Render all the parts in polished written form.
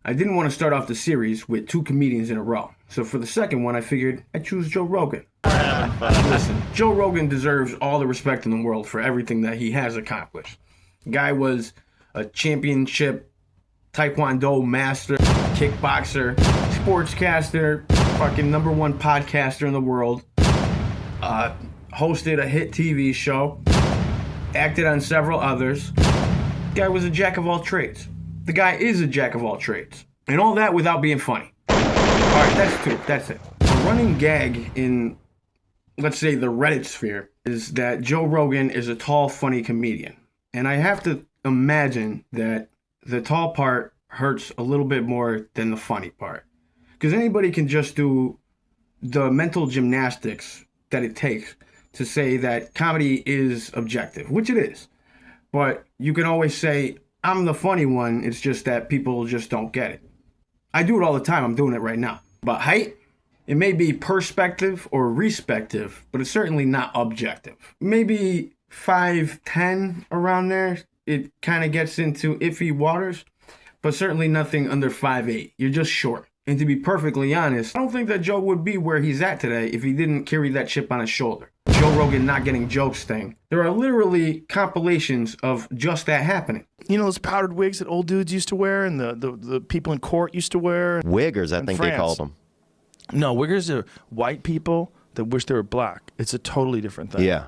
I didn't want to start off the series with 2 comedians in a row. So for the second one, I figured I'd choose Joe Rogan. Listen, Joe Rogan deserves all the respect in the world for everything that he has accomplished. The guy was a championship Taekwondo master, kickboxer, sportscaster, fucking #1 podcaster in the world, hosted a hit TV show, acted on several others. The guy was a jack of all trades. The guy is a jack of all trades. And all that without being funny. Alright, that's 2. That's it. A running gag in, let's say, the Reddit sphere is that Joe Rogan is a tall, funny comedian. And I have to imagine that the tall part hurts a little bit more than the funny part. Because anybody can just do the mental gymnastics that it takes to say that comedy is objective, which it is. But you can always say, I'm the funny one, it's just that people just don't get it. I do it all the time, I'm doing it right now. But height, it may be perspective or respective, but it's certainly not objective. Maybe 5'10", around there, it kind of gets into iffy waters, but certainly nothing under 5'8". You're just short. And to be perfectly honest, I don't think that Joe would be where he's at today if he didn't carry that chip on his shoulder. Joe Rogan not getting jokes thing. There are literally compilations of just that happening. You know those powdered wigs that old dudes used to wear and the people in court used to wear? Wiggers, I think they called them. No, wiggers are white people that wish they were black. It's a totally different thing. Yeah.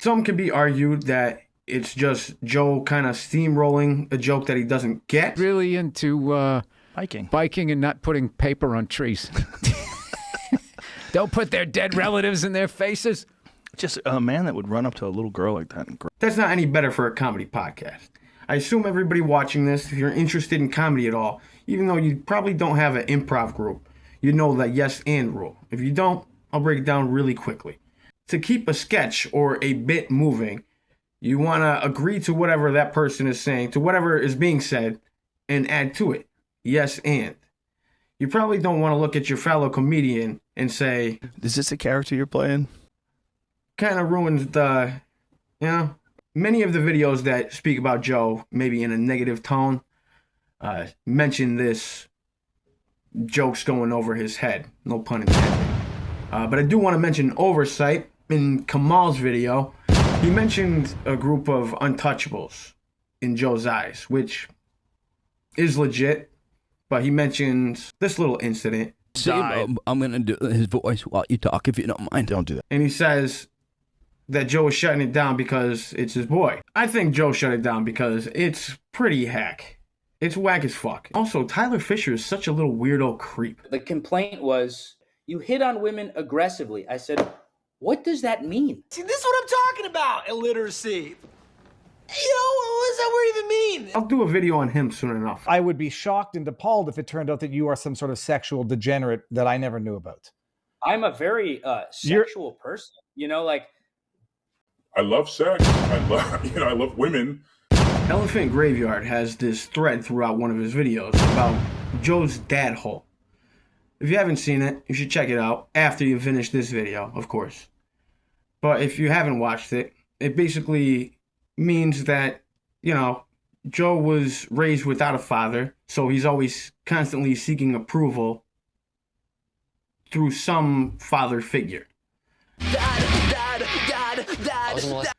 Some could be argued that it's just Joe kind of steamrolling a joke that he doesn't get. Really into biking and not putting paper on trees. Don't put their dead relatives in their faces. Just a man that would run up to a little girl like that. That's not any better for a comedy podcast. I assume everybody watching this, if you're interested in comedy at all, even though you probably don't have an improv group, you know that yes and rule. If you don't, I'll break it down really quickly. To keep a sketch or a bit moving, you want to agree to whatever that person is saying, to whatever is being said, and add to it. Yes and. You probably don't want to look at your fellow comedian and say, is this a character you're playing? Kind of ruins the, many of the videos that speak about Joe, maybe in a negative tone, mention this jokes going over his head. No pun intended. But I do want to mention oversight. In Kamal's video, he mentioned a group of untouchables in Joe's eyes, which is legit. But he mentions this little incident. I'm going to do his voice while you talk, if you don't mind. Don't do that. And he says that Joe is shutting it down because it's his boy. I think Joe shut it down because it's pretty hack. It's whack as fuck. Also, Tyler Fisher is such a little weirdo creep. The complaint was, you hit on women aggressively. I said, what does that mean? See, this is what I'm talking about, illiteracy. What does that word even mean? I'll do a video on him soon enough. I would be shocked and appalled if it turned out that you are some sort of sexual degenerate that I never knew about. I'm a very sexual person. I love sex. I love women. Elephant Graveyard has this thread throughout one of his videos about Joe's Dadhole. If you haven't seen it, you should check it out after you finish this video, of course. But if you haven't watched it, it basically means that, Joe was raised without a father, so he's always constantly seeking approval through some father figure.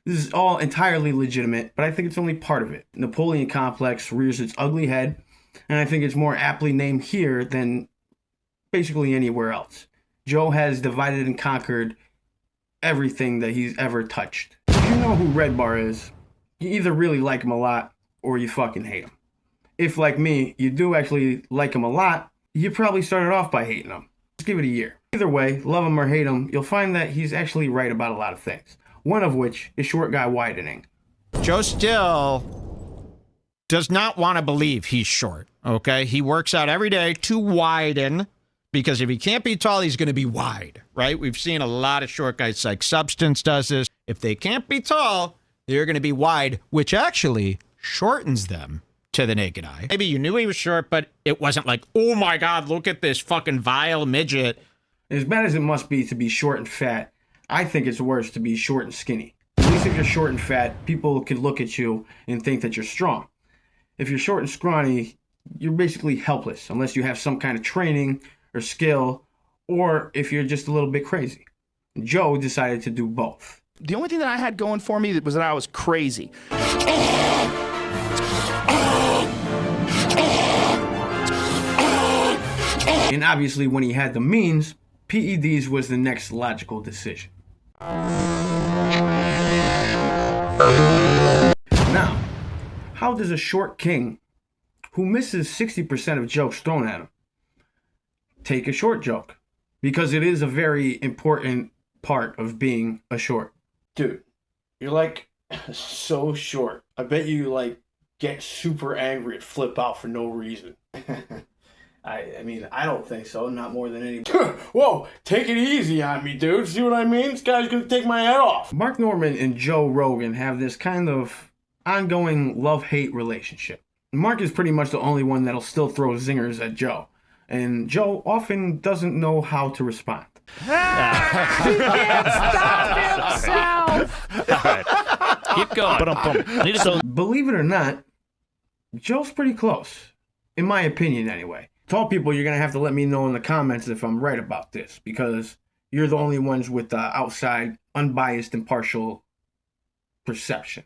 This is all entirely legitimate, but I think it's only part of it. Napoleon complex rears its ugly head, and I think it's more aptly named here than basically anywhere else. Joe has divided and conquered everything that he's ever touched. If you know who Red Bar is, you either really like him a lot or you fucking hate him. If, like me, you do actually like him a lot, you probably started off by hating him. Just give it a year. Either way, love him or hate him, you'll find that he's actually right about a lot of things. One of which is short guy widening. Joe still does not want to believe he's short, okay? He works out every day to widen, because if he can't be tall, he's going to be wide, right? We've seen a lot of short guys, like Substance does this. If they can't be tall, they're going to be wide, which actually shortens them to the naked eye. Maybe you knew he was short, but it wasn't like, oh my God, look at this fucking vile midget. As bad as it must be to be short and fat, I think it's worse to be short and skinny. At least if you're short and fat, people can look at you and think that you're strong. If you're short and scrawny, you're basically helpless unless you have some kind of training or skill, or if you're just a little bit crazy. Joe decided to do both. The only thing that I had going for me was that I was crazy. And obviously, when he had the means, PEDs was the next logical decision. Now, how does a short king who misses 60% of jokes thrown at him take a short joke? Because it is a very important part of being a short. Dude, you're like so short. I bet you like get super angry and flip out for no reason. I mean, I don't think so. Not more than any. Whoa, take it easy on me, dude. See what I mean? This guy's gonna take my head off. Mark Norman and Joe Rogan have this kind of ongoing love-hate relationship. Mark is pretty much the only one that'll still throw zingers at Joe. And Joe often doesn't know how to respond. He can't stop himself. Keep going. So, believe it or not, Joe's pretty close. In my opinion, anyway. To all people, you're going to have to let me know in the comments if I'm right about this, because you're the only ones with outside, unbiased, impartial perception.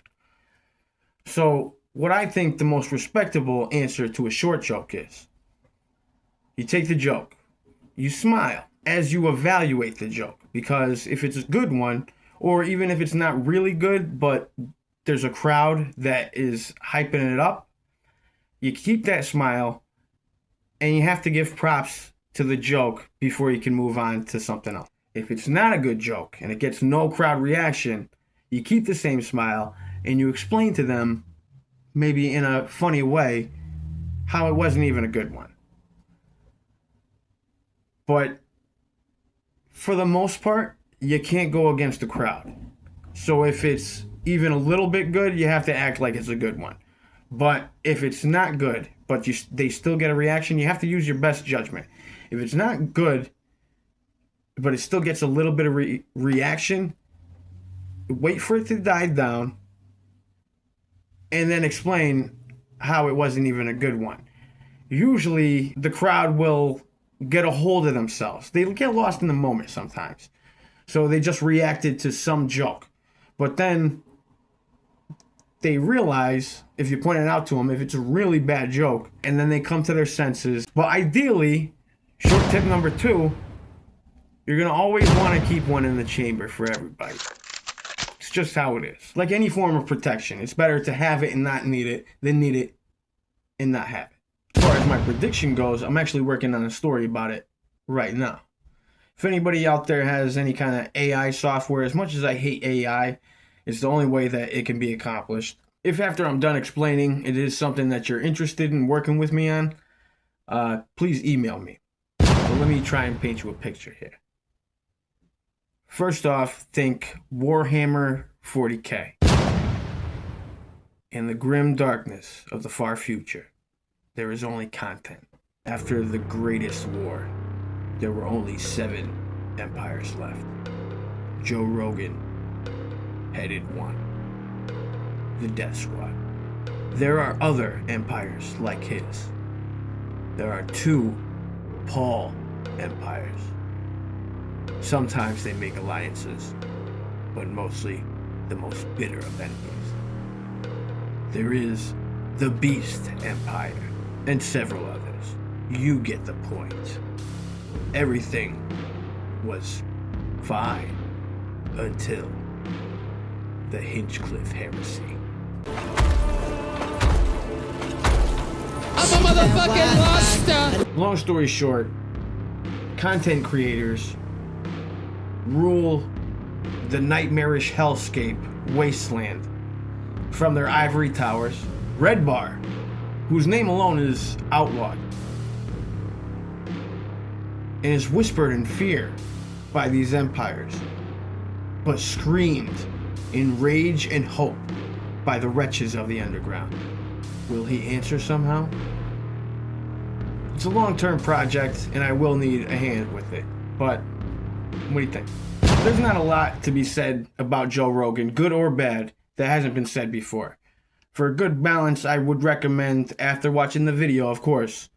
So, what I think the most respectable answer to a short joke is, you take the joke, you smile as you evaluate the joke, because if it's a good one, or even if it's not really good, but there's a crowd that is hyping it up, you keep that smile, and you have to give props to the joke before you can move on to something else. If it's not a good joke and it gets no crowd reaction, you keep the same smile and you explain to them, maybe in a funny way, how it wasn't even a good one. But for the most part, you can't go against the crowd. So if it's even a little bit good, you have to act like it's a good one. But if it's not good, but they still get a reaction, you have to use your best judgment. If it's not good, but it still gets a little bit of reaction, wait for it to die down, and then explain how it wasn't even a good one. Usually, the crowd will get a hold of themselves. They get lost in the moment sometimes. So they just reacted to some joke. But then they realize, if you point it out to them, if it's a really bad joke, and then they come to their senses. But ideally, short tip number 2, you're going to always want to keep one in the chamber for everybody. It's just how it is. Like any form of protection, it's better to have it and not need it than need it and not have it. As far as my prediction goes, I'm actually working on a story about it right now. If anybody out there has any kind of AI software, as much as I hate AI, it's the only way that it can be accomplished. If after I'm done explaining, it is something that you're interested in working with me on, please email me. But let me try and paint you a picture here. First off, think Warhammer 40K. In the grim darkness of the far future, there is only content. After the greatest war, there were only 7 empires left. Joe Rogan headed one, the Death Squad. There are other empires like his. There are 2 Paul empires. Sometimes they make alliances, but mostly the most bitter of enemies. There is the Beast Empire, and several others. You get the point. Everything was fine until the Hinchcliffe heresy. I'm a motherfucking monster! Long story short, content creators rule the nightmarish hellscape wasteland from their ivory towers. Red Bar, whose name alone is outlawed, and is whispered in fear by these empires, but screamed in rage and hope by the wretches of the underground. Will he answer somehow? It's a long-term project, and I will need a hand with it, but what do you think? There's not a lot to be said about Joe Rogan, good or bad, that hasn't been said before. For a good balance, I would recommend, after watching the video, of course,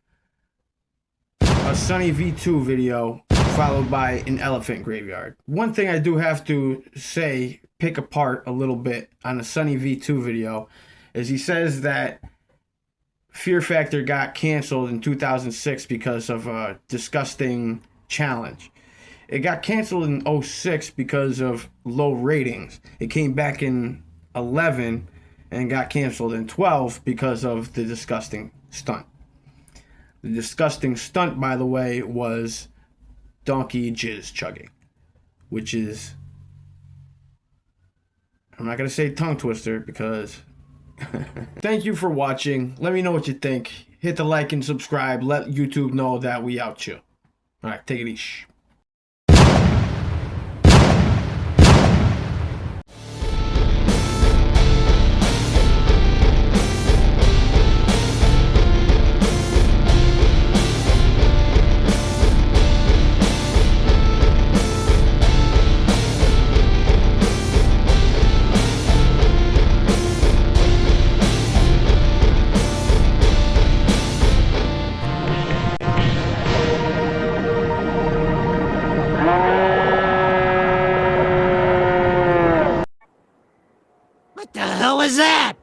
a Sunny V2 video followed by an elephant graveyard. One thing I do have to say, pick apart a little bit on the Sunny V2 video, is he says that Fear Factor got canceled in 2006 because of a disgusting challenge. It got canceled in 2006 because of low ratings. It came back in 2011 and got canceled in 2012 because of the disgusting stunt. The disgusting stunt, by the way, was donkey jizz chugging, which is, I'm not going to say tongue twister because... Thank you for watching. Let me know what you think. Hit the like and subscribe. Let YouTube know that we out you. Alright, take it easy. What the hell is that?